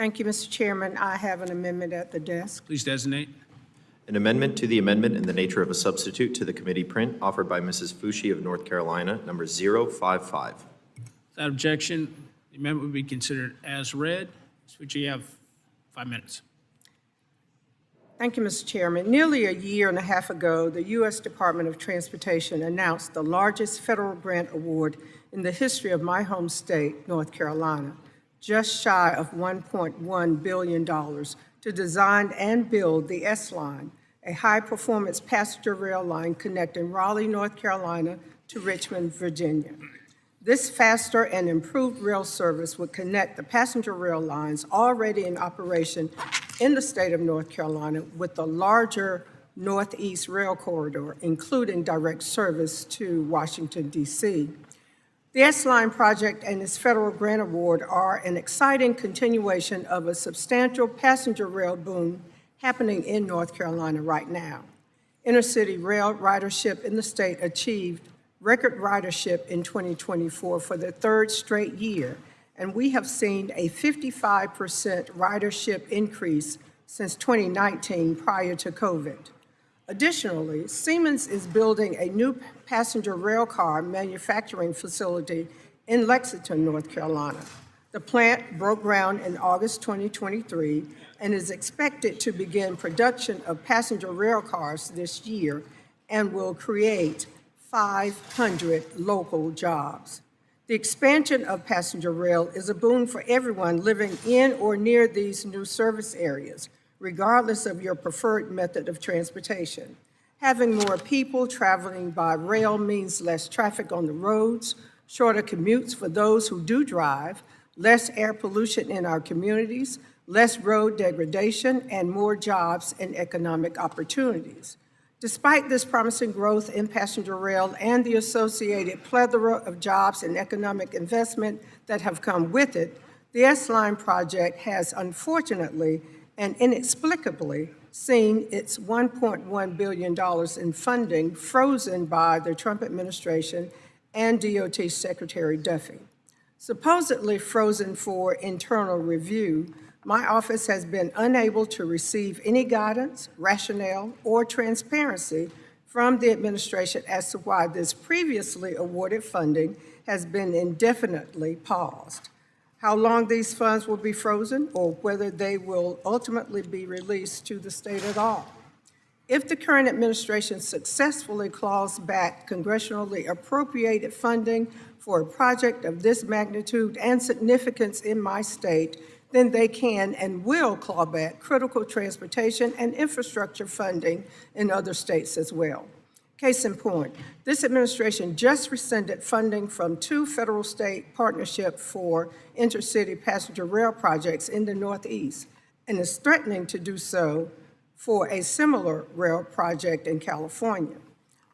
Thank you, Mr. Chairman. I have an amendment at the desk. Please designate. An amendment to the amendment in the nature of a substitute to the committee print offered by Mrs. Foushee of North Carolina, number 055. Without objection, the amendment will be considered as read. Ms. Foushee, you have 5 minutes. Thank you, Mr. Chairman. Nearly a year and a half ago, the U.S. Department of Transportation announced the largest federal grant award in the history of my home state, North Carolina, just shy of $1.1 billion to design and build the S-Line, a high-performance passenger rail line connecting Raleigh, North Carolina to Richmond, Virginia. This faster and improved rail service would connect the passenger rail lines already in operation in the state of North Carolina with the larger Northeast Rail Corridor, including direct service to Washington, D.C. The S-Line project and its federal grant award are an exciting continuation of a substantial passenger rail boom happening in North Carolina right now. Intercity rail ridership in the state achieved record ridership in 2024 for the third straight year, and we have seen a 55% ridership increase since 2019 prior to COVID. Additionally, Siemens is building a new passenger rail car manufacturing facility in Lexington, North Carolina. The plant broke ground in August 2023 and is expected to begin production of passenger rail cars this year and will create 500 local jobs. The expansion of passenger rail is a boon for everyone living in or near these new service areas, regardless of your preferred method of transportation. Having more people traveling by rail means less traffic on the roads, shorter commutes for those who do drive, less air pollution in our communities, less road degradation, and more jobs and economic opportunities. Despite this promising growth in passenger rail and the associated plethora of jobs and economic investment that have come with it, the S-Line project has unfortunately and inexplicably seen its $1.1 billion in funding frozen by the Trump administration and DOT Secretary Duffy. Supposedly frozen for internal review, my office has been unable to receive any guidance, rationale, or transparency from the administration as to why this previously awarded funding has been indefinitely paused. How long these funds will be frozen or whether they will ultimately be released to the state at all. If the current administration successfully claws back congressionally appropriated funding for a project of this magnitude and significance in my state, then they can and will claw back critical transportation and infrastructure funding in other states as well. Case in point, this administration just rescinded funding from 2 federal-state partnerships for intercity passenger rail projects in the Northeast and is threatening to do so for a similar rail project in California.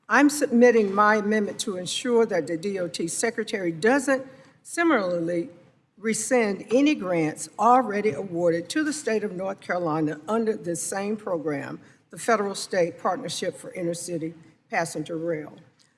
I'm submitting my amendment to ensure that the DOT Secretary doesn't similarly rescind any grants already awarded to the state of North Carolina under this same program, the Federal-State Partnership for Intercity Passenger Rail.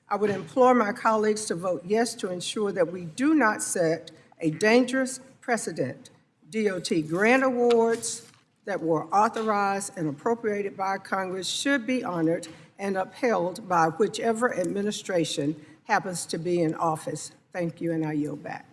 I would implore my colleagues to vote yes to ensure that we do not set a dangerous precedent. DOT grant awards that were authorized and appropriated by Congress should be honored and upheld by whichever administration happens to be in office. Thank you, and I yield back.